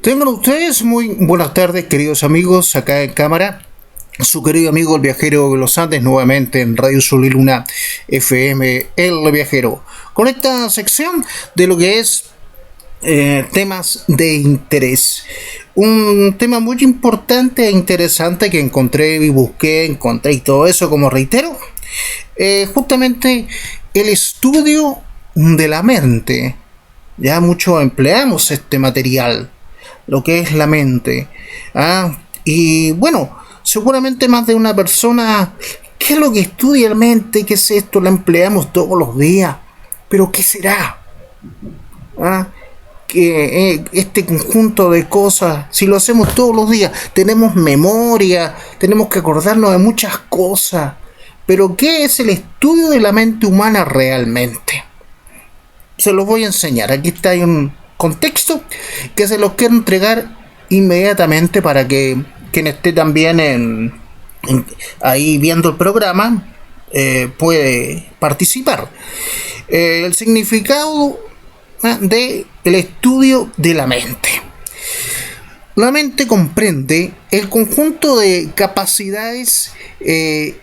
Tengan ustedes muy buenas tardes, queridos amigos, acá en cámara. Su querido amigo el viajero de los Andes, nuevamente en Radio Sol y Luna FM, El Viajero, con esta sección de lo que es temas de interés. Un tema muy importante e interesante que encontré y busqué, encontré y todo eso, como reitero, justamente el estudio de la mente. Ya mucho empleamos este material, lo que es la mente. Y bueno, seguramente más de una persona, ¿qué es lo que estudia la mente? ¿Qué es esto? La empleamos todos los días. ¿Pero qué será? Que este conjunto de cosas, si lo hacemos todos los días, tenemos memoria, tenemos que acordarnos de muchas cosas. Pero ¿qué es el estudio de la mente humana realmente? Se los voy a enseñar. Aquí está un contexto que se los quiero entregar inmediatamente para que quien esté también ahí viendo el programa puede participar. El significado del estudio de la mente. La mente comprende el conjunto de capacidades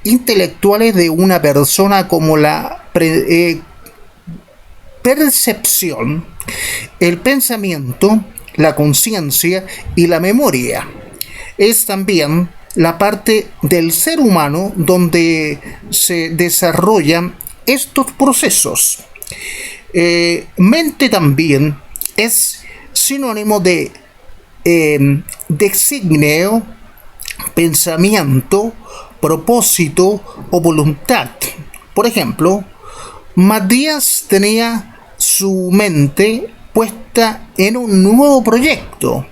intelectuales de una persona, como la percepción, el pensamiento, la conciencia y la memoria. Es también la parte del ser humano donde se desarrollan estos procesos. Mente también es sinónimo de designio, pensamiento, propósito o voluntad. Por ejemplo, Matías tenía su mente puesta en un nuevo proyecto.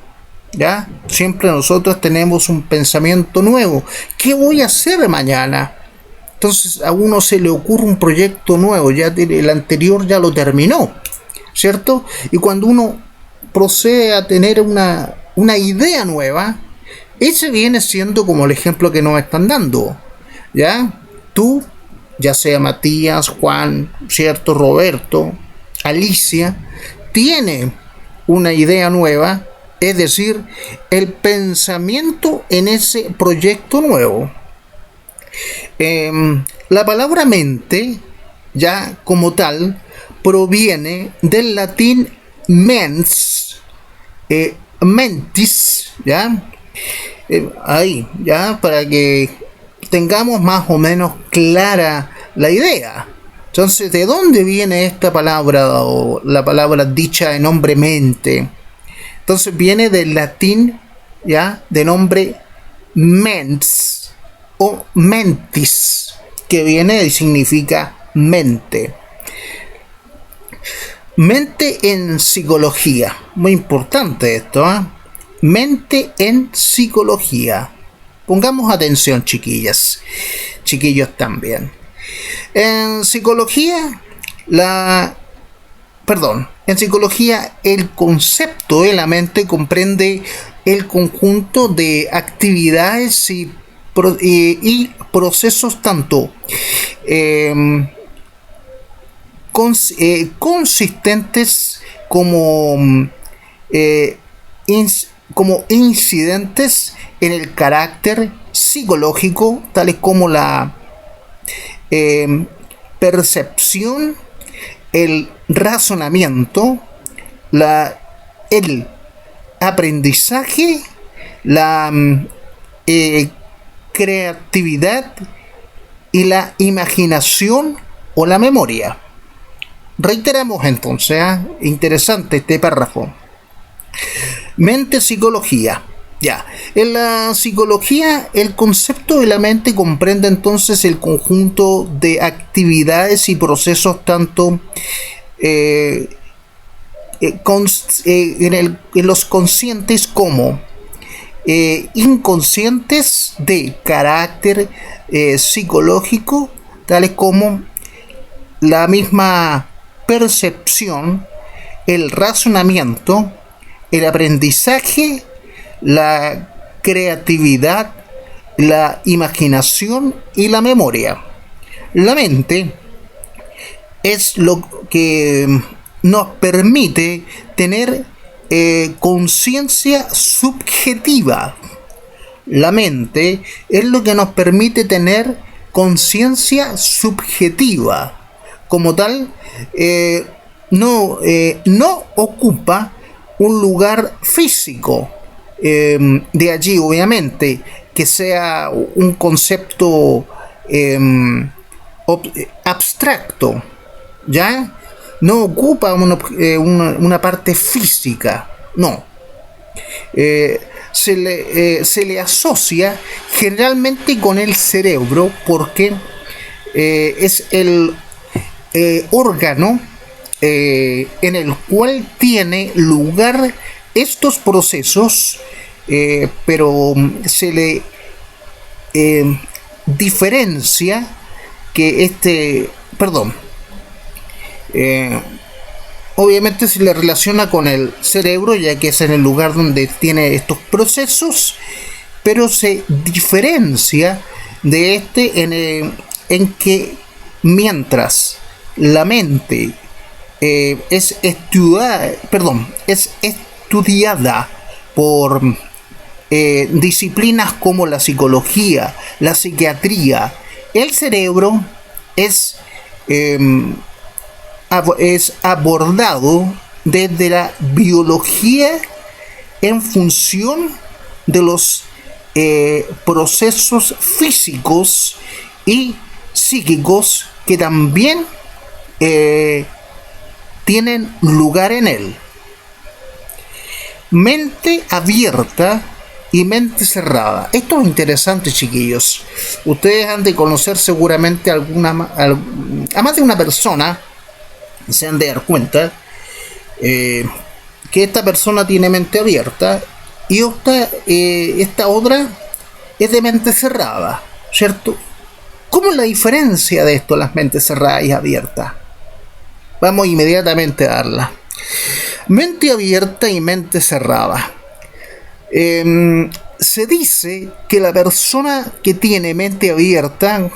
¿Ya? Siempre nosotros tenemos un pensamiento nuevo. ¿Qué voy a hacer mañana? Entonces a uno se le ocurre un proyecto nuevo, ya el anterior ya lo terminó, ¿cierto? Y cuando uno procede a tener una idea nueva, ese viene siendo como el ejemplo que nos están dando. ¿Ya? Tú, ya sea Matías, Juan, ¿cierto? Roberto, Alicia, tiene una idea nueva, es decir, el pensamiento en ese proyecto nuevo. La palabra mente, ya como tal, proviene del latín mens, mentis, ¿ya? Ahí, ya, para que tengamos más o menos clara la idea. Entonces, ¿de dónde viene esta palabra o la palabra dicha de nombre mente? Entonces viene del latín, ya, de nombre mens o mentis, que viene y significa mente. Mente en psicología, muy importante esto, mente en psicología. Pongamos atención, chiquillas, chiquillos también. En psicología, en psicología, el concepto de la mente comprende el conjunto de actividades y procesos tanto consistentes como incidentes en el carácter psicológico, tales como la percepción, el razonamiento, el aprendizaje, la creatividad y la imaginación o la memoria. Reiteramos entonces, interesante este párrafo. Mente, psicología. Ya, en la psicología el concepto de la mente comprende entonces el conjunto de actividades y procesos tanto en los conscientes como inconscientes de carácter psicológico, tales como la misma percepción, el razonamiento, el aprendizaje, la creatividad, la imaginación y la memoria. La mente es lo que nos permite tener conciencia subjetiva. La mente es lo que nos permite tener conciencia subjetiva. Como tal, no ocupa un lugar físico. De allí, obviamente, que sea un concepto abstracto, ¿ya? No ocupa una parte física, no. Se le asocia generalmente con el cerebro porque es el órgano en el cual tiene lugar estos procesos, pero se le diferencia que obviamente se le relaciona con el cerebro, ya que es en el lugar donde tiene estos procesos, pero se diferencia de en que mientras la mente es estudiada por disciplinas como la psicología, la psiquiatría, el cerebro es abordado desde la biología en función de los procesos físicos y psíquicos que también tienen lugar en él. Mente abierta y mente cerrada. Esto es interesante, chiquillos. Ustedes han de conocer seguramente a más de una persona, se han de dar cuenta que esta persona tiene mente abierta y esta otra es de mente cerrada, ¿cierto? ¿Cómo es la diferencia de esto, las mentes cerradas y abiertas? Vamos inmediatamente a darla. Mente abierta y mente cerrada. Se dice que la persona que tiene mente abierta,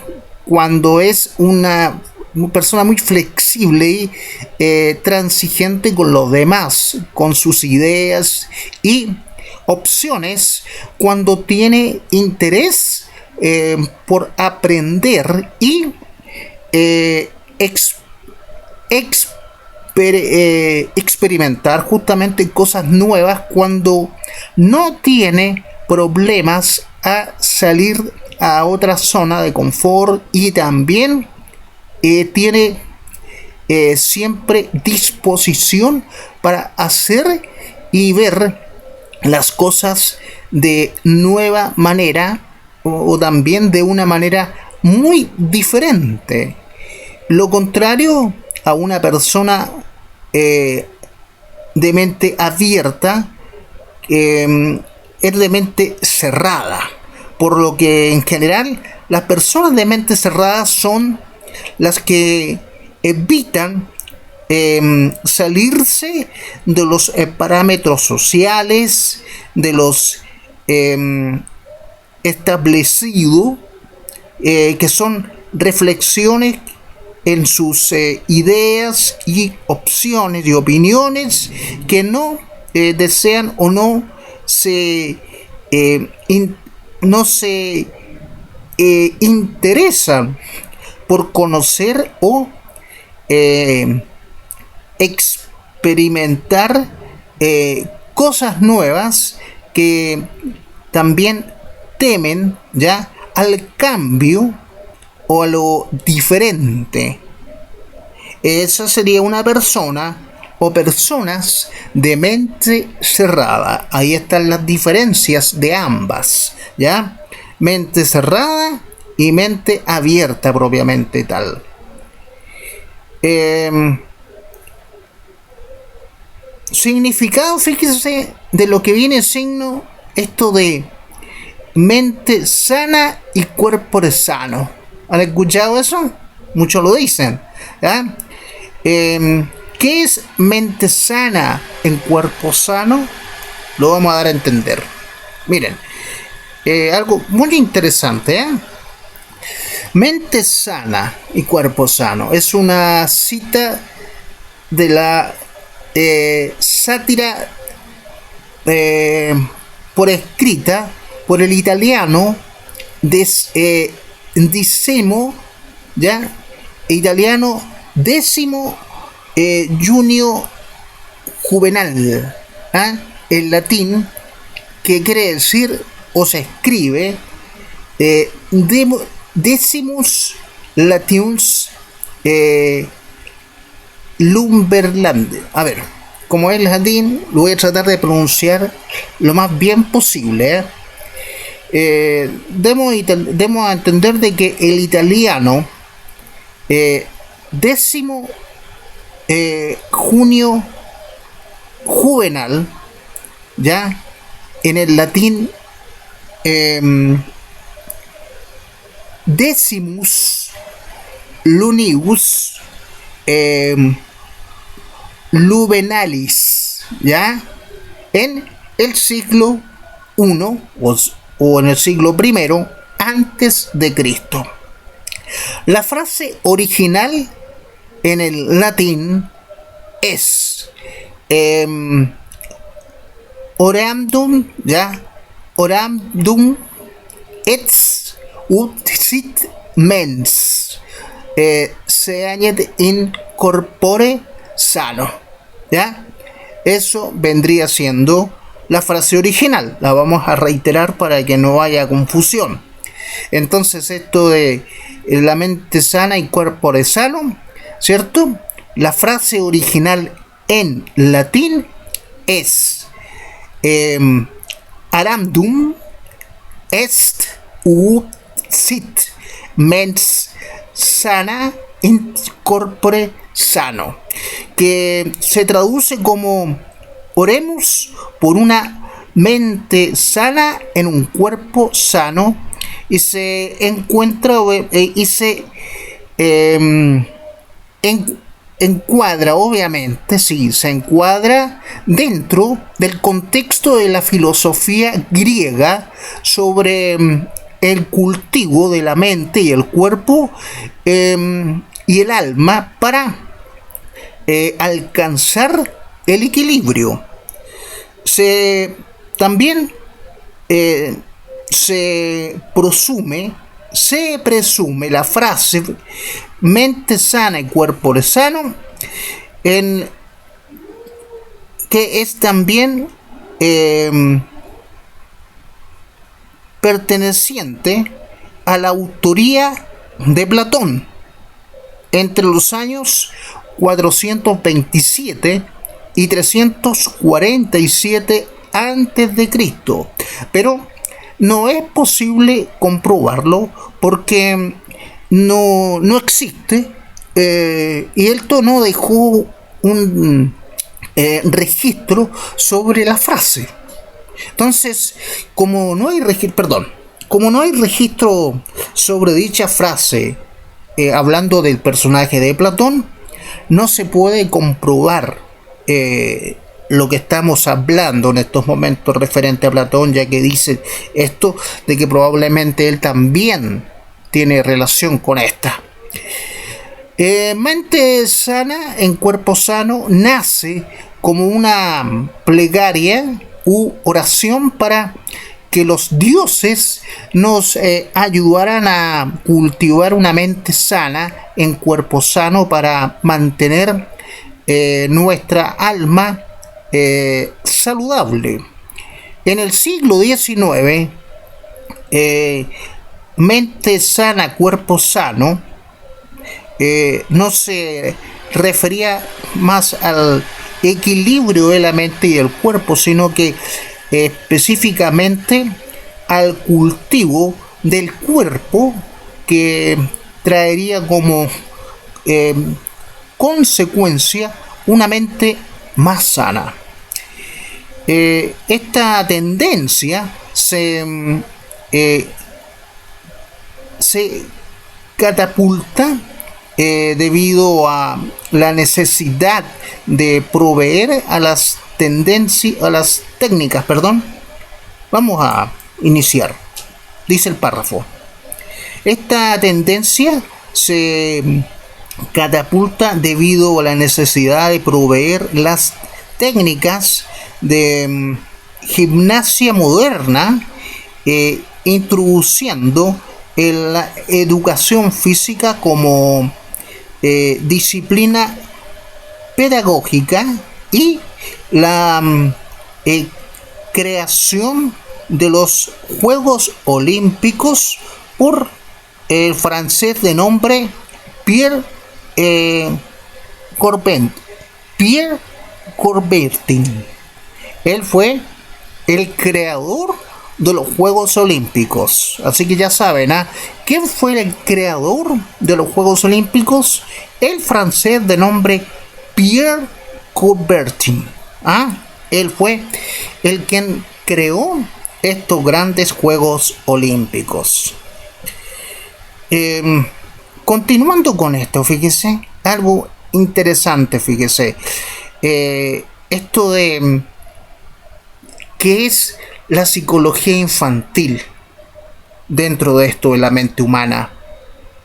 cuando es una persona muy flexible y transigente con los demás, con sus ideas y opciones, cuando tiene interés por aprender y experimentar justamente cosas nuevas, cuando no tiene problemas a salir a otra zona de confort y también tiene siempre disposición para hacer y ver las cosas de nueva manera o también de una manera muy diferente. Lo contrario a una persona de mente abierta es de mente cerrada, por lo que en general las personas de mente cerrada son las que evitan salirse de los parámetros sociales, de los establecidos, que son reflexiones en sus ideas y opciones y opiniones que no desean o no se interesan por conocer o experimentar cosas nuevas, que también temen ya al cambio o a lo diferente. Esa sería una persona o personas de mente cerrada. Ahí están las diferencias de ambas, ¿ya? Mente cerrada y mente abierta propiamente tal. Significado, fíjese, de lo que viene signo esto de mente sana y cuerpo sano. ¿Han escuchado eso? Muchos lo dicen, ¿ya? ¿Qué es mente sana en cuerpo sano? Lo vamos a dar a entender. Miren, algo muy interesante, ¿eh? Mente sana y cuerpo sano es una cita de la sátira por escrita por el italiano Decimo, ya, italiano Decimo Junio Juvenal, ¿ah? En latín, que quiere decir o se escribe Decimus Latius Lumberland. A ver, como es latín, lo voy a tratar de pronunciar lo más bien posible. Demos a entender de que el italiano décimo junio juvenal, ya, en el latín decimus lunius luvenalis, ya, en el siglo I o en el siglo I antes de Cristo. La frase original en el latín es orandum, ya, orandum et ut sit mens se añade in corpore sano, ya. Eso vendría siendo la frase original. La vamos a reiterar para que no haya confusión. Entonces, esto de la mente sana y corpore sano, ¿cierto? La frase original en latín es arandum est ut sit mens sana in corpore sano, que se traduce como oremos por una mente sana en un cuerpo sano, y se encuentra y se encuadra, obviamente, sí, se encuadra dentro del contexto de la filosofía griega sobre el cultivo de la mente y el cuerpo y el alma para alcanzar el equilibrio. También se presume la frase mente sana y cuerpo sano, que es también perteneciente a la autoría de Platón entre los años 427 y 347 antes de Cristo, pero no es posible comprobarlo porque no existe, y esto no dejó un registro sobre la frase. Entonces, como no hay registro sobre dicha frase, hablando del personaje de Platón, no se puede comprobar lo que estamos hablando en estos momentos referente a Platón, ya que dice esto de que probablemente él también tiene relación con esta. Mente sana en cuerpo sano nace como una plegaria u oración para que los dioses nos ayudaran a cultivar una mente sana en cuerpo sano para mantener nuestra alma saludable. En el siglo XIX, mente sana, cuerpo sano, no se refería más al equilibrio de la mente y del cuerpo, sino que específicamente al cultivo del cuerpo, que traería como consecuencia una mente más sana. Esta tendencia se catapulta debido a la necesidad de proveer a las técnicas. Vamos a iniciar. Dice el párrafo: esta tendencia se catapulta debido a la necesidad de proveer las técnicas de gimnasia moderna, introduciendo la educación física como disciplina pedagógica y la creación de los Juegos Olímpicos por el francés de nombre Pierre Coubertin. Él fue el creador de los Juegos Olímpicos. Así que ya saben, ¿quién fue el creador de los Juegos Olímpicos? El francés de nombre Pierre Coubertin. Él fue el quien creó estos grandes Juegos Olímpicos. Continuando con esto, fíjese, algo interesante, fíjese. Esto de qué es la psicología infantil dentro de esto de la mente humana,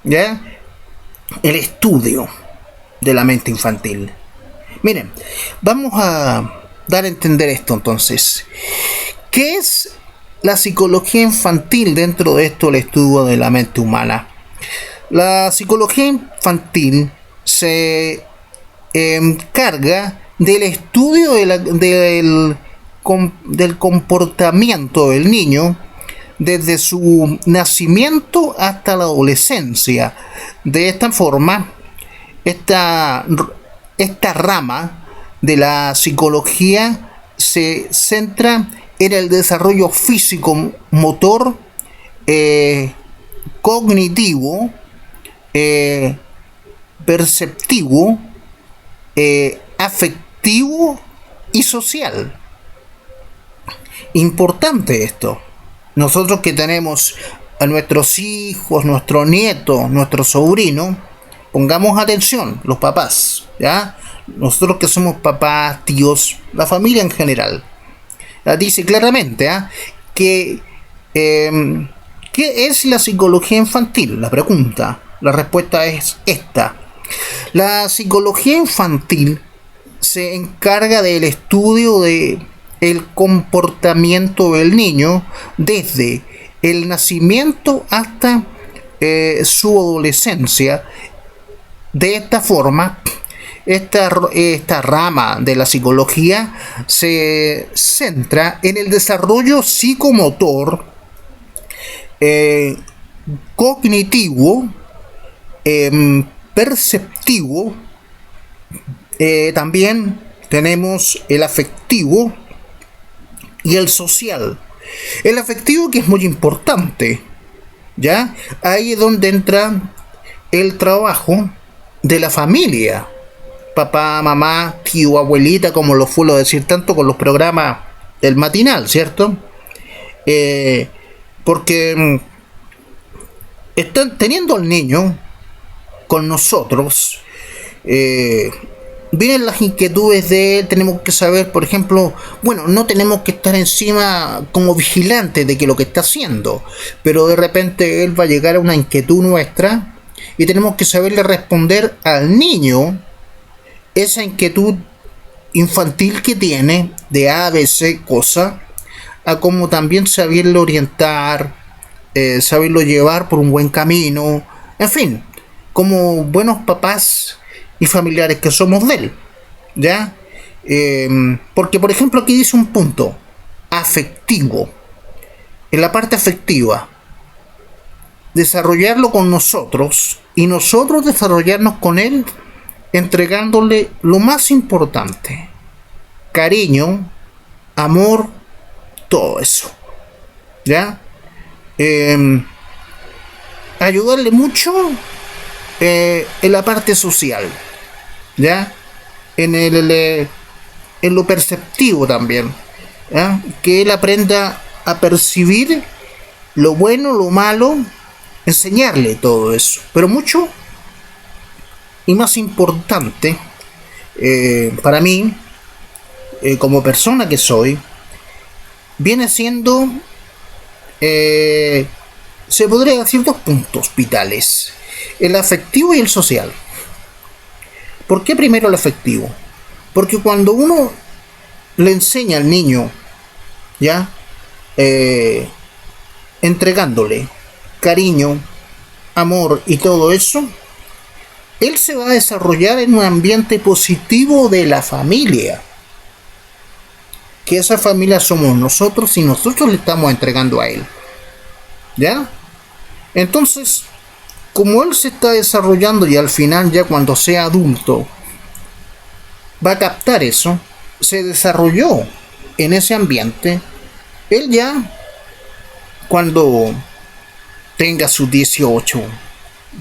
¿ya? El estudio de la mente infantil. Miren, vamos a dar a entender esto entonces. ¿Qué es la psicología infantil dentro de esto, el estudio de la mente humana? La psicología infantil se encarga del estudio del comportamiento del niño desde su nacimiento hasta la adolescencia. De esta forma, esta rama de la psicología se centra en el desarrollo físico, motor, cognitivo, perceptivo, afectivo y social. Importante esto. Nosotros que tenemos a nuestros hijos, nuestros nietos, nuestros sobrinos, pongamos atención, los papás, ¿ya? Nosotros que somos papás, tíos, la familia en general, dice claramente que ¿qué es la psicología infantil? La pregunta, la respuesta es esta. La psicología infantil se encarga del estudio de el comportamiento del niño desde el nacimiento hasta su adolescencia. De esta forma, esta rama de la psicología se centra en el desarrollo psicomotor, cognitivo, perceptivo, también tenemos el afectivo y el social. El afectivo, que es muy importante, ¿ya? Ahí es donde entra el trabajo de la familia, papá, mamá, tío, abuelita, como lo suelo decir tanto con los programas del matinal, ¿cierto? Porque están teniendo al niño con nosotros, vienen las inquietudes de él. Tenemos que saber, por ejemplo, bueno, no tenemos que estar encima como vigilantes de que lo que está haciendo, pero de repente él va a llegar a una inquietud nuestra y tenemos que saberle responder al niño esa inquietud infantil que tiene de A, B, C, cosa, a como también saberlo orientar, saberlo llevar por un buen camino, en fin, como buenos papás y familiares que somos de él, ¿ya? Porque, por ejemplo, aquí dice un punto afectivo. En la parte afectiva, desarrollarlo con nosotros y nosotros desarrollarnos con él, entregándole lo más importante: cariño, amor, todo eso, ¿ya? Ayudarle mucho en la parte social, ¿ya? En lo perceptivo también, ¿ya? Que él aprenda a percibir lo bueno, lo malo, enseñarle todo eso, pero mucho y más importante para mí, como persona que soy, viene siendo, se podría decir, 2 puntos vitales: el afectivo y el social. ¿Por qué primero el afectivo? Porque cuando uno le enseña al niño ¿ya? Eh, Entregándole cariño, amor y todo eso, él se va a desarrollar en un ambiente positivo de la familia. Que esa familia somos nosotros y nosotros le estamos entregando a él. ¿Ya? Entonces, como él se está desarrollando y al final ya cuando sea adulto va a captar eso, se desarrolló en ese ambiente, él ya cuando tenga sus 18,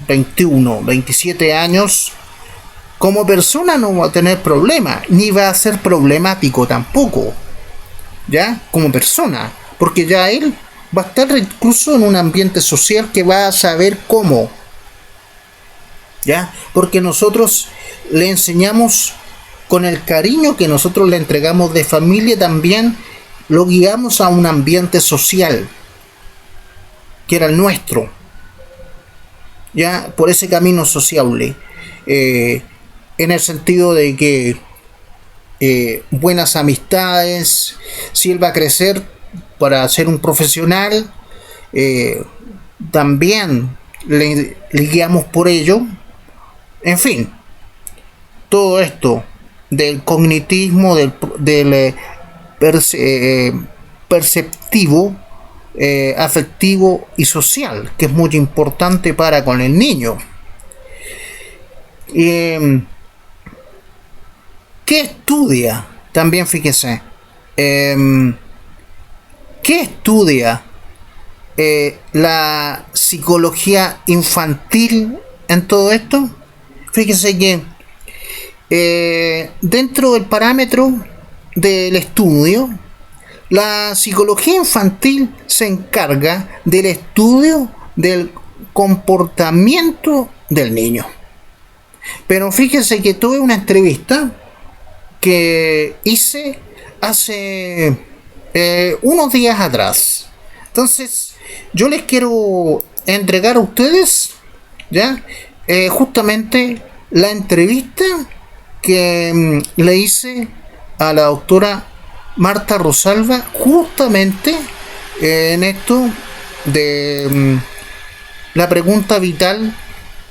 21, 27 años, como persona no va a tener problema, ni va a ser problemático tampoco, ¿ya? Como persona, porque ya él va a estar incluso en un ambiente social que va a saber cómo, ¿ya? Porque nosotros le enseñamos con el cariño que nosotros le entregamos de familia, también lo guiamos a un ambiente social, que era el nuestro, ya por ese camino sociable, en el sentido de que buenas amistades, si él va a crecer para ser un profesional, eh, también le guiamos por ello, en fin, todo esto del cognitismo, del perceptivo, afectivo y social, que es muy importante para con el niño. Eh, ¿Qué estudia? También fíjese. Eh, ¿Qué estudia la psicología infantil en todo esto? Fíjese que dentro del parámetro del estudio, la psicología infantil se encarga del estudio del comportamiento del niño. Pero fíjese que tuve una entrevista que hice hace unos días atrás. Entonces, yo les quiero entregar a ustedes, ¿ya? Justamente la entrevista que le hice a la doctora Marta Rosalba, justamente en esto de la pregunta vital: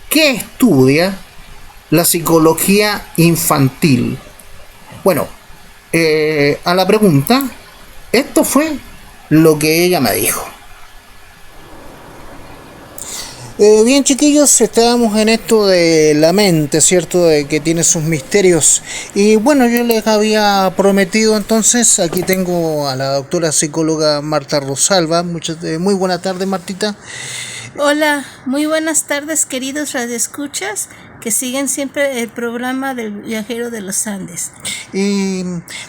¿qué estudia la psicología infantil? Bueno, a la pregunta, esto fue lo que ella me dijo. Bien, chiquillos, estábamos en esto de la mente, ¿cierto? De que tiene sus misterios. Y bueno, yo les había prometido, entonces, aquí tengo a la doctora psicóloga Marta Rosalba. Muy buena tarde, Martita. Hola, muy buenas tardes, queridos radioescuchas que siguen siempre el programa del Viajero de los Andes. Y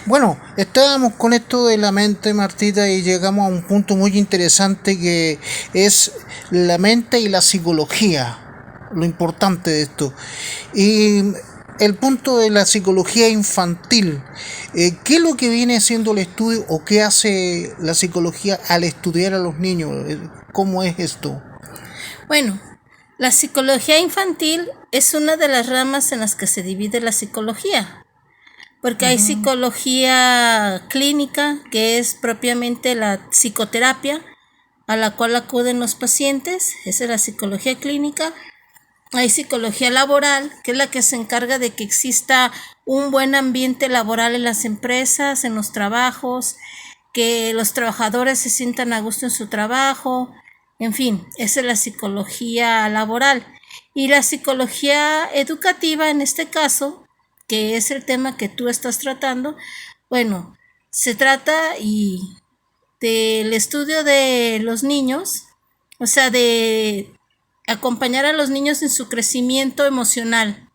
bueno, estábamos con esto de la mente, Martita, y llegamos a un punto muy interesante que es la mente y la psicología, lo importante de esto. Y el punto de la psicología infantil, ¿qué es lo que viene siendo el estudio o qué hace la psicología al estudiar a los niños? ¿Cómo es esto? Bueno, la psicología infantil es una de las ramas en las que se divide la psicología, porque hay psicología clínica, que es propiamente la psicoterapia a la cual acuden los pacientes, esa es la psicología clínica. Hay psicología laboral, que es la que se encarga de que exista un buen ambiente laboral en las empresas, en los trabajos, que los trabajadores se sientan a gusto en su trabajo. En fin, esa es la psicología laboral. Y la psicología educativa, en este caso, que es el tema que tú estás tratando, bueno, se trata del estudio de los niños, o sea, de acompañar a los niños en su crecimiento emocional,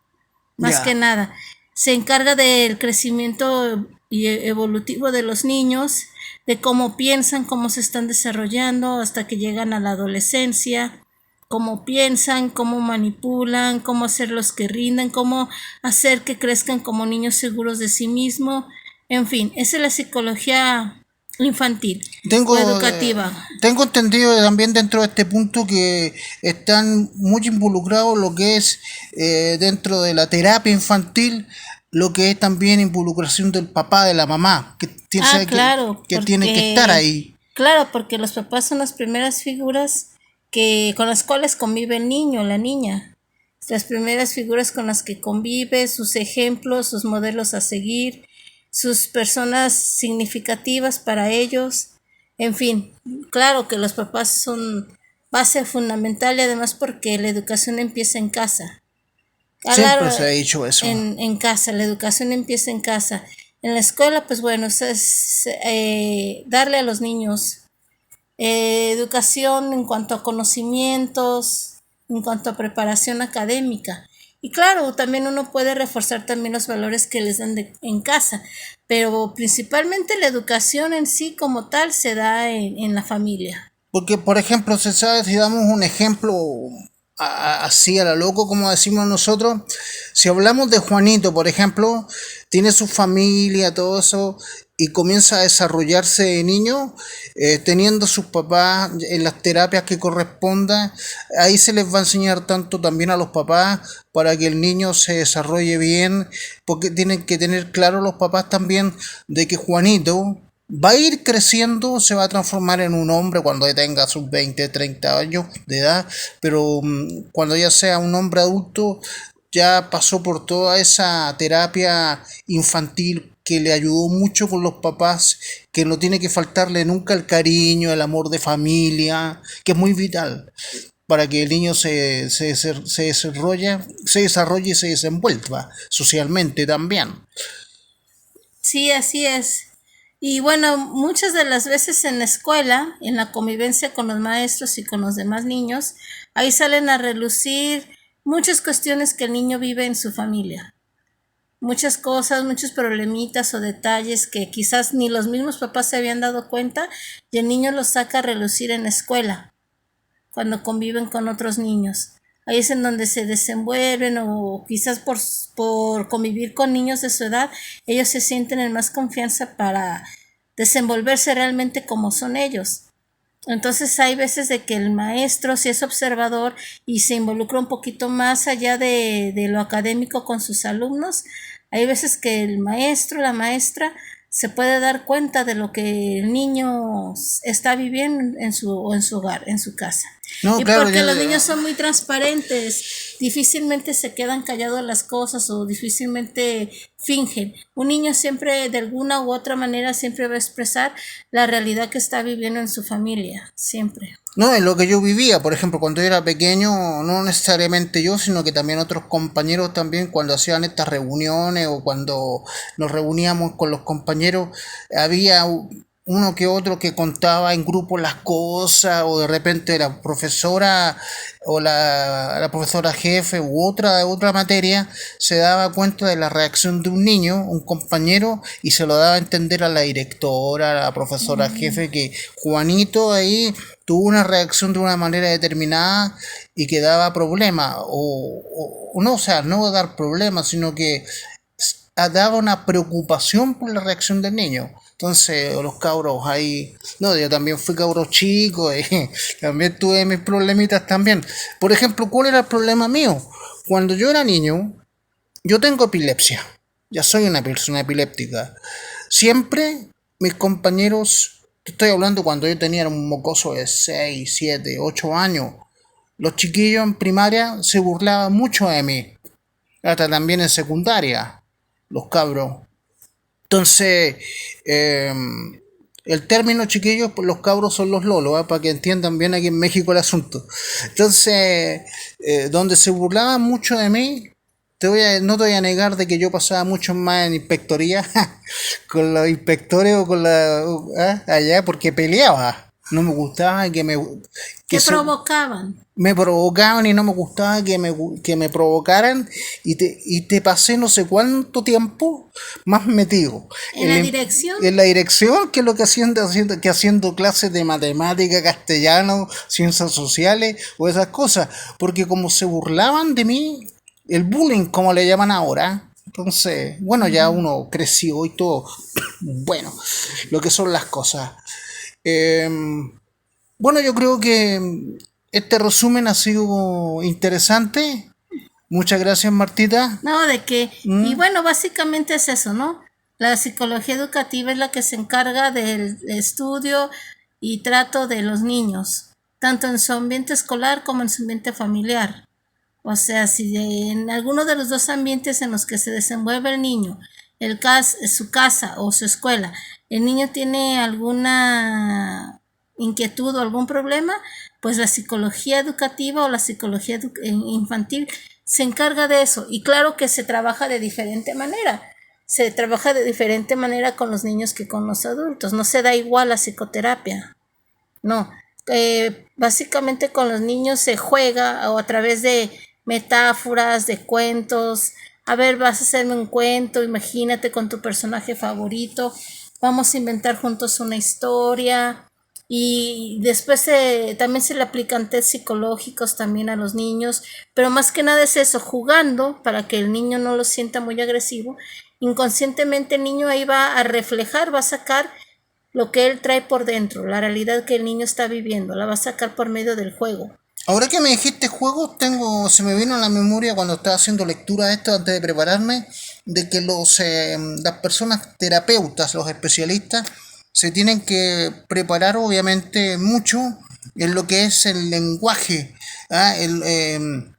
más que nada. Se encarga del crecimiento evolutivo de los niños, de cómo piensan, cómo se están desarrollando hasta que llegan a la adolescencia, cómo piensan, cómo manipulan, cómo hacerlos que rindan, cómo hacer que crezcan como niños seguros de sí mismos. En fin, esa es la psicología infantil o educativa. Tengo entendido también dentro de este punto que están muy involucrados lo que es dentro de la terapia infantil, lo que es también involucración del papá, de la mamá, que tiene, Claro, que tiene que estar ahí. Claro, porque los papás son las primeras figuras con las cuales convive el niño o la niña. Las primeras figuras con las que convive, sus ejemplos, sus modelos a seguir, sus personas significativas para ellos. En fin, claro que los papás son base fundamental y además porque la educación empieza en casa. Siempre se ha dicho eso. En casa, la educación empieza en casa. En la escuela, pues bueno, es darle a los niños educación en cuanto a conocimientos, en cuanto a preparación académica. Y claro, también uno puede reforzar también los valores que les dan en casa, pero principalmente la educación en sí como tal se da en la familia. Porque, por ejemplo, se sabe, si damos un ejemplo así a la loco, como decimos nosotros, si hablamos de Juanito, por ejemplo, tiene su familia, todo eso, y comienza a desarrollarse de niño, teniendo sus papás en las terapias que correspondan, ahí se les va a enseñar tanto también a los papás para que el niño se desarrolle bien, porque tienen que tener claro los papás también de que Juanito va a ir creciendo, se va a transformar en un hombre cuando tenga sus 20, 30 años de edad, pero cuando ya sea un hombre adulto, ya pasó por toda esa terapia infantil que le ayudó mucho con los papás, que no tiene que faltarle nunca el cariño, el amor de familia, que es muy vital para que el niño se desarrolle y se desenvuelva socialmente también. Sí, así es. Y bueno, muchas de las veces en la escuela, en la convivencia con los maestros y con los demás niños, ahí salen a relucir muchas cuestiones que el niño vive en su familia. Muchas cosas, muchos problemitas o detalles que quizás ni los mismos papás se habían dado cuenta y el niño los saca a relucir en la escuela, cuando conviven con otros niños. Ahí es en donde se desenvuelven o quizás por convivir con niños de su edad, ellos se sienten en más confianza para desenvolverse realmente como son ellos. Entonces hay veces de que el maestro, si es observador y se involucra un poquito más allá de lo académico con sus alumnos, hay veces que el maestro, la maestra, se puede dar cuenta de lo que el niño está viviendo en su hogar, en su casa. No, y claro, porque los niños son muy transparentes, difícilmente se quedan callados las cosas o difícilmente fingen. Un niño siempre, de alguna u otra manera, siempre va a expresar la realidad que está viviendo en su familia, siempre. No, es lo que yo vivía, por ejemplo, cuando yo era pequeño, no necesariamente yo, sino que también otros compañeros también cuando hacían estas reuniones o cuando nos reuníamos con los compañeros, había uno que otro que contaba en grupo las cosas o de repente la profesora o la profesora jefe u otra materia se daba cuenta de la reacción de un niño, un compañero, y se lo daba a entender a la directora, a la profesora jefe, que Juanito ahí tuvo una reacción de una manera determinada y que daba problemas, o no, o sea, no dar problemas, sino que daba una preocupación por la reacción del niño. Entonces, los cabros ahí, no, yo también fui cabro chico y también tuve mis problemitas también. Por ejemplo, ¿cuál era el problema mío? Cuando yo era niño, yo tengo epilepsia, ya soy una persona epiléptica. Siempre mis compañeros, te estoy hablando cuando yo tenía un mocoso de 6, 7, 8 años, los chiquillos en primaria se burlaban mucho de mí, hasta también en secundaria, los cabros. Entonces, el término chiquillos, pues los cabros son los lolos, para que entiendan bien aquí en México el asunto. Entonces, donde se burlaban mucho de mí, no te voy a negar de que yo pasaba mucho más en inspectoría con los inspectores o con allá porque peleaba. No me gustaba que provocaban. Me provocaban y no me gustaba que me provocaran y te pasé no sé cuánto tiempo más metido en la dirección. En la dirección, que es lo que haciendo clases de matemática, castellano, ciencias sociales o esas cosas, porque como se burlaban de mí, el bullying como le llaman ahora, entonces bueno, ya uno creció y todo. Bueno, lo que son las cosas. Bueno, yo creo que este resumen ha sido interesante, Muchas gracias, Martita. No, de que, y bueno, básicamente es eso, ¿no? La psicología educativa es la que se encarga del estudio y trato de los niños, tanto en su ambiente escolar como en su ambiente familiar. O sea, si en alguno de los dos ambientes en los que se desenvuelve el niño, su casa o su escuela, el niño tiene alguna inquietud o algún problema, pues la psicología educativa o la psicología infantil se encarga de eso. Y claro que se trabaja de diferente manera. Se trabaja de diferente manera con los niños que con los adultos. No se da igual la psicoterapia. No. Básicamente con los niños se juega o a través de metáforas, de cuentos. A ver, vas a hacerme un cuento, imagínate con tu personaje favorito. Vamos a inventar juntos una historia. Y después también se le aplican test psicológicos también a los niños, pero más que nada es eso, jugando para que el niño no lo sienta muy agresivo. Inconscientemente el niño ahí va a reflejar, va a sacar lo que él trae por dentro, la realidad que el niño está viviendo, la va a sacar por medio del juego. Ahora que me dijiste juegos, se me vino a la memoria cuando estaba haciendo lectura de esto antes de prepararme, de que las personas terapeutas, los especialistas, se tienen que preparar obviamente mucho en lo que es el lenguaje, en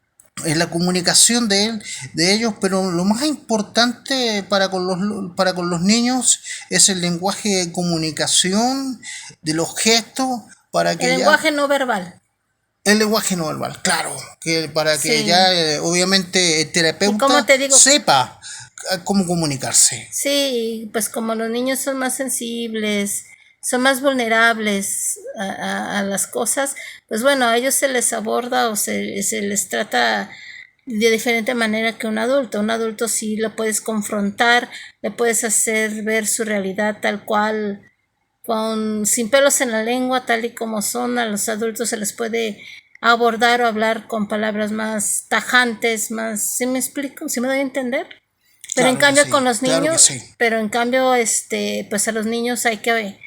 la comunicación de ellos, pero lo más importante para con los niños es el lenguaje de comunicación, de los gestos, para que el lenguaje no verbal. El lenguaje no verbal, claro, que para que Sí. ya obviamente el terapeuta sepa cómo comunicarse. Sí, pues como los niños son más sensibles, son más vulnerables a las cosas, pues bueno, a ellos se les aborda o se les trata de diferente manera que un adulto. Un adulto sí lo puedes confrontar, le puedes hacer ver su realidad tal cual, sin pelos en la lengua, tal y como son. A los adultos se les puede abordar o hablar con palabras más tajantes, más, ¿sí me explico? ¿Sí me doy a entender? Pero en cambio con los niños, pero en cambio pues a los niños hay que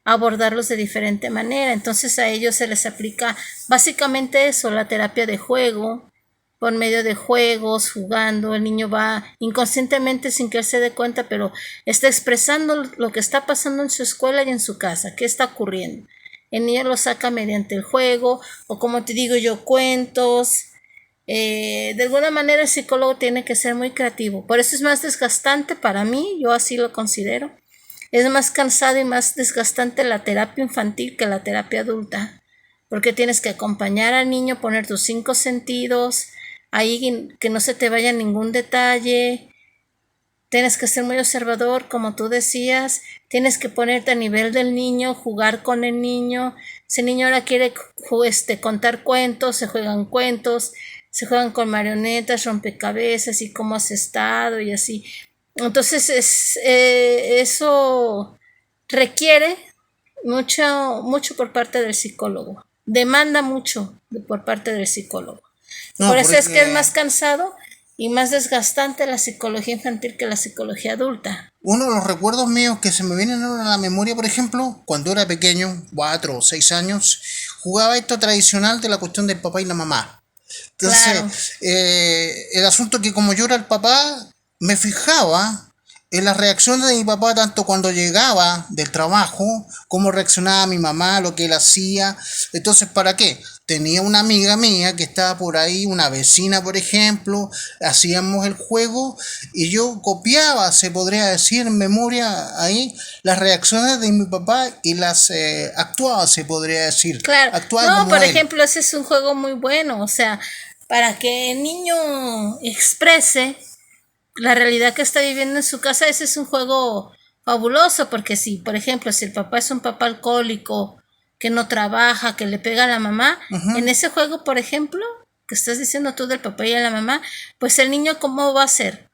abordarlos de diferente manera. Entonces a ellos se les aplica básicamente eso, la terapia de juego, por medio de juegos, jugando. El niño va inconscientemente sin que él se dé cuenta, pero está expresando lo que está pasando en su escuela y en su casa, qué está ocurriendo. El niño lo saca mediante el juego o, como te digo yo, cuentos. De alguna manera el psicólogo tiene que ser muy creativo. Por eso es más desgastante para mí, yo así lo considero. Es más cansado y más desgastante la terapia infantil que la terapia adulta, porque tienes que acompañar al niño, poner tus 5 sentidos, ahí que no se te vaya ningún detalle. Tienes que ser muy observador, como tú decías. Tienes que ponerte a nivel del niño, jugar con el niño. Si el niño ahora quiere contar cuentos, se juegan cuentos, se juegan con marionetas, rompecabezas y cómo has estado y así. Entonces eso requiere mucho por parte del psicólogo. Demanda mucho por parte del psicólogo. Por eso es que es más cansado y más desgastante la psicología infantil que la psicología adulta. Uno de los recuerdos míos que se me vienen a la memoria, por ejemplo, cuando era pequeño, 4 o 6 años, jugaba esto tradicional de la cuestión del papá y la mamá. Entonces, claro. El asunto que como yo era el papá, me fijaba en las reacciones de mi papá, tanto cuando llegaba del trabajo, cómo reaccionaba mi mamá, lo que él hacía. Entonces, ¿para qué? Tenía una amiga mía que estaba por ahí, una vecina, por ejemplo, hacíamos el juego y yo copiaba, se podría decir en memoria ahí, las reacciones de mi papá y las actuaba, se podría decir. Claro, no, por ejemplo, ese es un juego muy bueno, o sea, para que el niño exprese la realidad que está viviendo en su casa, ese es un juego fabuloso, porque si, por ejemplo, si el papá es un papá alcohólico, que no trabaja, que le pega a la mamá, en ese juego, por ejemplo, que estás diciendo tú del papá y a la mamá, pues el niño ¿cómo va a ser?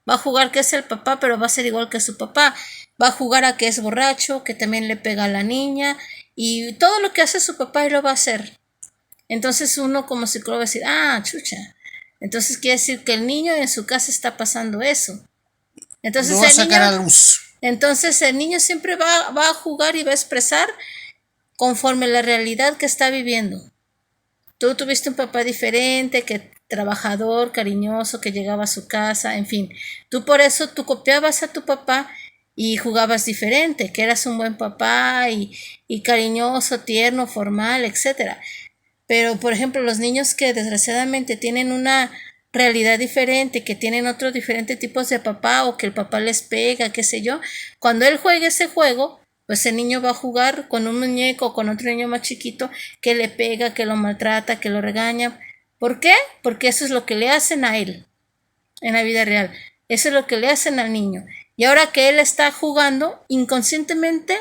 Va a jugar que es el papá, pero va a ser igual que su papá. Va a jugar a que es borracho, que también le pega a la niña, y todo lo que hace su papá él lo va a hacer. Entonces uno como psicólogo va a decir, chucha. Entonces quiere decir que el niño en su casa está pasando eso. Entonces lo va a sacar a luz. Entonces el niño siempre va a jugar y va a expresar conforme la realidad que está viviendo. Tú tuviste un papá diferente, que trabajador, cariñoso, que llegaba a su casa, en fin. Tú por eso tú copiabas a tu papá y jugabas diferente, que eras un buen papá y cariñoso, tierno, formal, etcétera. Pero, por ejemplo, los niños que desgraciadamente tienen una realidad diferente, que tienen otros diferentes tipos de papá o que el papá les pega, qué sé yo, cuando él juegue ese juego, pues el niño va a jugar con un muñeco o con otro niño más chiquito que le pega, que lo maltrata, que lo regaña. ¿Por qué? Porque eso es lo que le hacen a él en la vida real. Eso es lo que le hacen al niño. Y ahora que él está jugando, inconscientemente,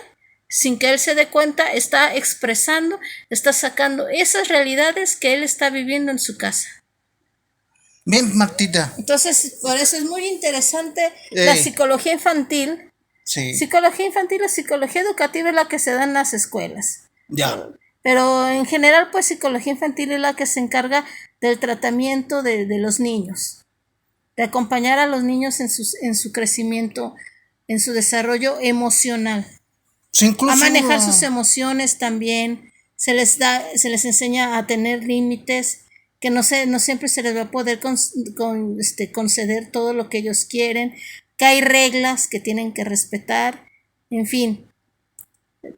sin que él se dé cuenta, está expresando, está sacando esas realidades que él está viviendo en su casa. Bien, Martita. Entonces, por eso es muy interesante la psicología infantil. Sí. Psicología infantil o psicología educativa es la que se da en las escuelas. Ya. Pero en general, pues psicología infantil es la que se encarga del tratamiento de los niños, de acompañar a los niños en su crecimiento, en su desarrollo emocional. A manejar sus emociones también, se les enseña a tener límites, que no siempre se les va a poder conceder todo lo que ellos quieren, que hay reglas que tienen que respetar, en fin.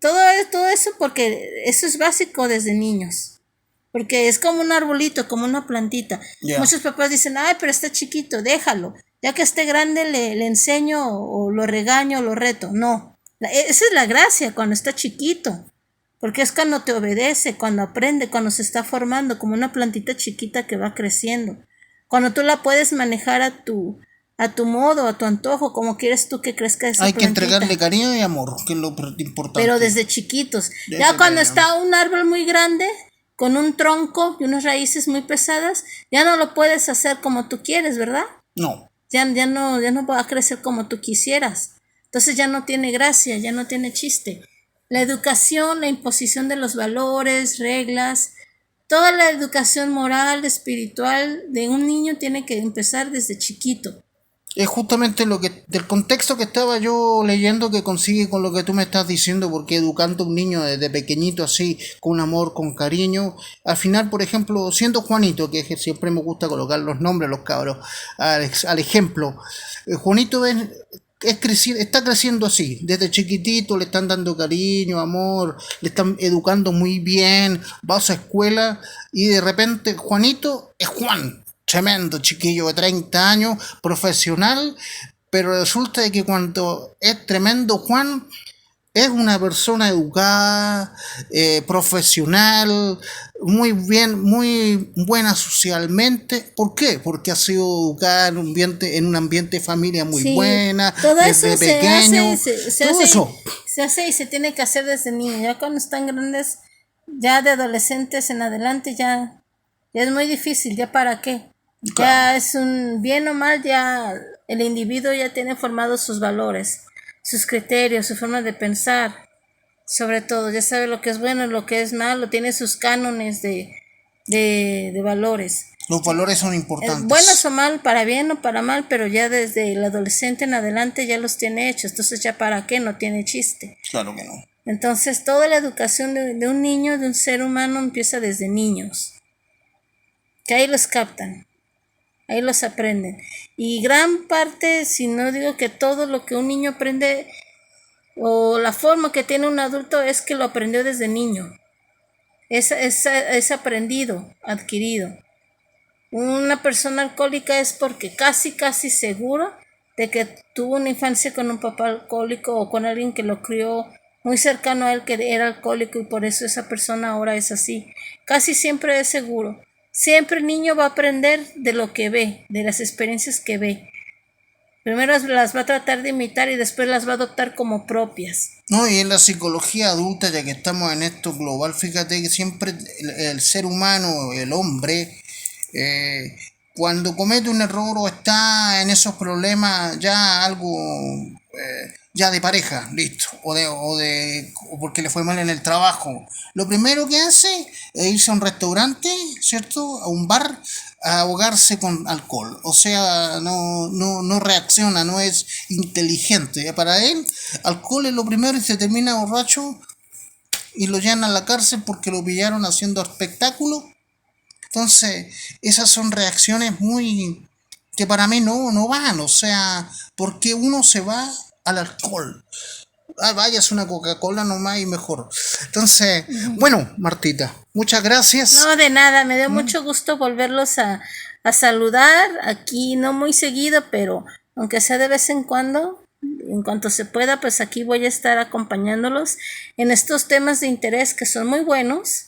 Todo eso porque eso es básico desde niños. Porque es como un arbolito, como una plantita. Yeah. Muchos papás dicen, ay, pero está chiquito, déjalo. Ya que esté grande le enseño o lo regaño o lo reto. No. Esa es la gracia cuando está chiquito. Porque es cuando te obedece, cuando aprende, cuando se está formando como una plantita chiquita que va creciendo. Cuando tú la puedes manejar a tu modo, a tu antojo, como quieres tú que crezca esa plantita. Hay que entregarle cariño y amor, que es lo importante. Pero desde chiquitos. Ya cuando está un árbol muy grande, con un tronco y unas raíces muy pesadas, ya no lo puedes hacer como tú quieres, ¿verdad? No. Ya no va a crecer como tú quisieras. Entonces ya no tiene gracia, ya no tiene chiste. La educación, la imposición de los valores, reglas, toda la educación moral, espiritual de un niño tiene que empezar desde chiquito. Es justamente del contexto que estaba yo leyendo que consigue con lo que tú me estás diciendo, porque educando a un niño desde pequeñito así, con amor, con cariño, al final, por ejemplo, siendo Juanito, que siempre me gusta colocar los nombres a los cabros, al ejemplo, Juanito está creciendo así, desde chiquitito le están dando cariño, amor, le están educando muy bien, va a su escuela y de repente Juanito es Juan. Tremendo chiquillo de 30 años, profesional, pero resulta de que cuando es tremendo Juan, es una persona educada, profesional, muy bien, muy buena socialmente. ¿Por qué? Porque ha sido educada en un ambiente de familia muy buena, todo desde eso pequeño. Se hace y se tiene que hacer desde niño. Ya cuando están grandes, ya de adolescentes en adelante, ya es muy difícil. ¿Ya para qué? Claro. Ya es un bien o mal, ya el individuo ya tiene formados sus valores, sus criterios, su forma de pensar, sobre todo, ya sabe lo que es bueno y lo que es malo, tiene sus cánones de valores. Los valores son importantes. Buenos o mal, para bien o para mal, pero ya desde el adolescente en adelante ya los tiene hechos, entonces ya para qué, no tiene chiste. Claro que no. Entonces toda la educación de un niño, de un ser humano, empieza desde niños, que ahí los captan. Ahí los aprenden. Y gran parte, si no digo que todo lo que un niño aprende o la forma que tiene un adulto es que lo aprendió desde niño. Es aprendido, adquirido. Una persona alcohólica es porque casi seguro de que tuvo una infancia con un papá alcohólico o con alguien que lo crió muy cercano a él que era alcohólico y por eso esa persona ahora es así. Casi siempre es seguro. Siempre el niño va a aprender de lo que ve, de las experiencias que ve. Primero las va a tratar de imitar y después las va a adoptar como propias. No, y en la psicología adulta, ya que estamos en esto global, fíjate que siempre el ser humano, el hombre, cuando comete un error o está en esos problemas, ya algo ya de pareja, listo, o porque le fue mal en el trabajo, lo primero que hace es irse a un restaurante, ¿cierto? A un bar, a ahogarse con alcohol. O sea, no reacciona, no es inteligente. Para él, alcohol es lo primero y se termina borracho y lo llevan a la cárcel porque lo pillaron haciendo espectáculo Entonces, esas son reacciones muy que para mí no van. O sea, ¿por qué uno se va al alcohol? Ah, vaya, es una Coca-Cola nomás y mejor. Entonces, bueno, Martita, muchas gracias. No, de nada, me dio mucho gusto volverlos a saludar aquí, no muy seguido, pero aunque sea de vez en cuando, en cuanto se pueda, pues aquí voy a estar acompañándolos en estos temas de interés que son muy buenos.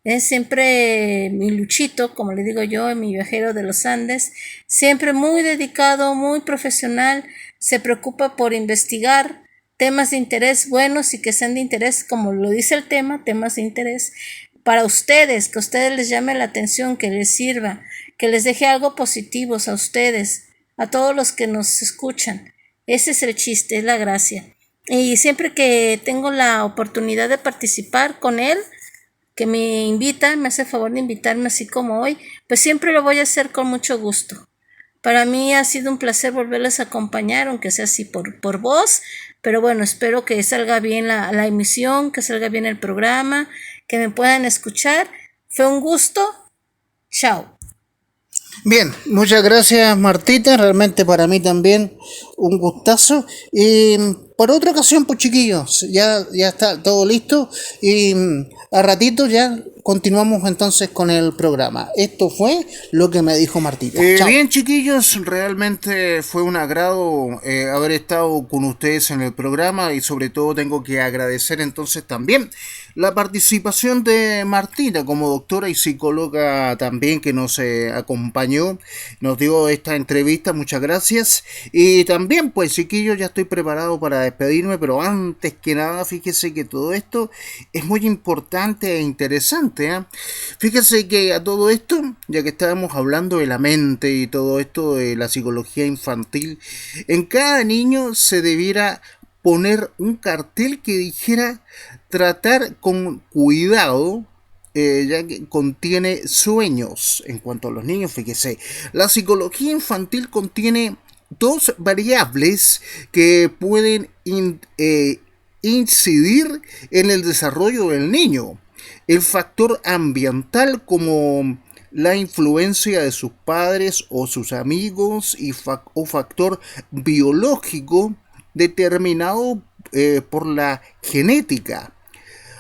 Es siempre mi Luchito, como le digo yo, mi viajero de los Andes, siempre muy dedicado, muy profesional, se preocupa por investigar temas de interés buenos y que sean de interés, como lo dice el tema, temas de interés para ustedes, que a ustedes les llame la atención, que les sirva, que les deje algo positivo a ustedes, a todos los que nos escuchan. Ese es el chiste, es la gracia. Y siempre que tengo la oportunidad de participar con él, que me invita, me hace favor de invitarme así como hoy, pues siempre lo voy a hacer con mucho gusto. Para mí ha sido un placer volverles a acompañar, aunque sea así por voz, pero bueno, espero que salga bien la emisión, que salga bien el programa, que me puedan escuchar. Fue un gusto. Chao. Bien, muchas gracias Martita, realmente para mí también un gustazo. Y para otra ocasión, pues chiquillos, ya está todo listo y a ratito ya continuamos entonces con el programa. Esto fue lo que me dijo Martita. Bien chiquillos, realmente fue un agrado haber estado con ustedes en el programa y sobre todo tengo que agradecer entonces también la participación de Martina como doctora y psicóloga también que nos acompañó, nos dio esta entrevista, muchas gracias. Y también pues chiquillos, ya estoy preparado para despedirme, pero antes que nada fíjese que todo esto es muy importante e interesante, ¿eh? Fíjese que a todo esto, ya que estábamos hablando de la mente y todo esto de la psicología infantil, en cada niño se debiera poner un cartel que dijera tratar con cuidado, ya que contiene sueños. En cuanto a los niños, fíjese, la psicología infantil contiene dos variables que pueden incidir en el desarrollo del niño. El factor ambiental, como la influencia de sus padres o sus amigos, o factor biológico determinado por la genética.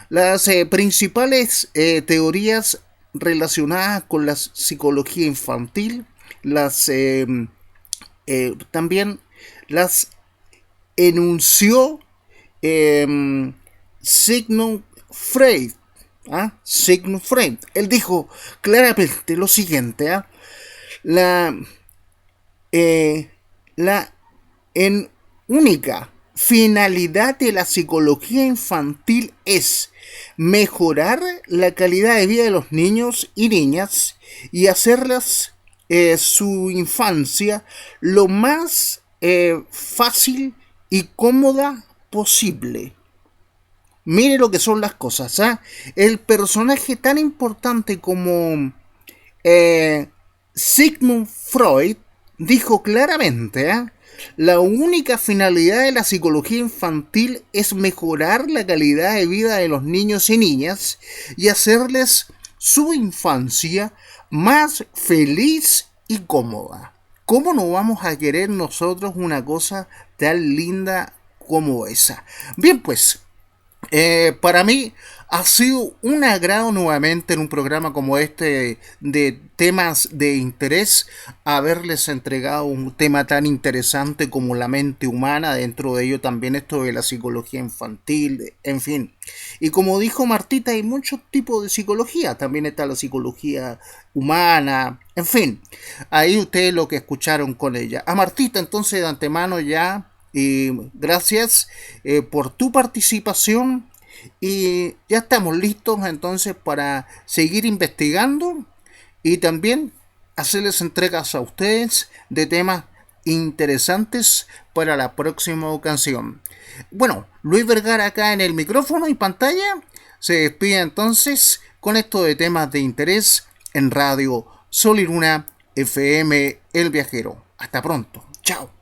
Las principales teorías relacionadas con la psicología infantil, también las enunció Sigmund Freud. Sigmund Freud. Él dijo claramente lo siguiente: la, la única finalidad de la psicología infantil es mejorar la calidad de vida de los niños y niñas y hacerlas su infancia lo más fácil y cómoda posible. Mire lo que son las cosas. El personaje tan importante como Sigmund Freud dijo claramente: la única finalidad de la psicología infantil es mejorar la calidad de vida de los niños y niñas y hacerles su infancia más feliz y cómoda. ¿Cómo no vamos a querer nosotros una cosa tan linda como esa? Bien, pues, para mí ha sido un agrado nuevamente en un programa como este de temas de interés haberles entregado un tema tan interesante como la mente humana, dentro de ello también esto de la psicología infantil, en fin. Y como dijo Martita, hay muchos tipos de psicología, también está la psicología humana, en fin, ahí ustedes lo que escucharon con ella. A Martita entonces de antemano ya, y gracias por tu participación. Y ya estamos listos entonces para seguir investigando y también hacerles entregas a ustedes de temas interesantes para la próxima ocasión. Bueno, Luis Vergara acá en el micrófono y pantalla se despide entonces con esto de temas de interés en Radio Sol y Luna FM El Viajero. Hasta pronto. Chao.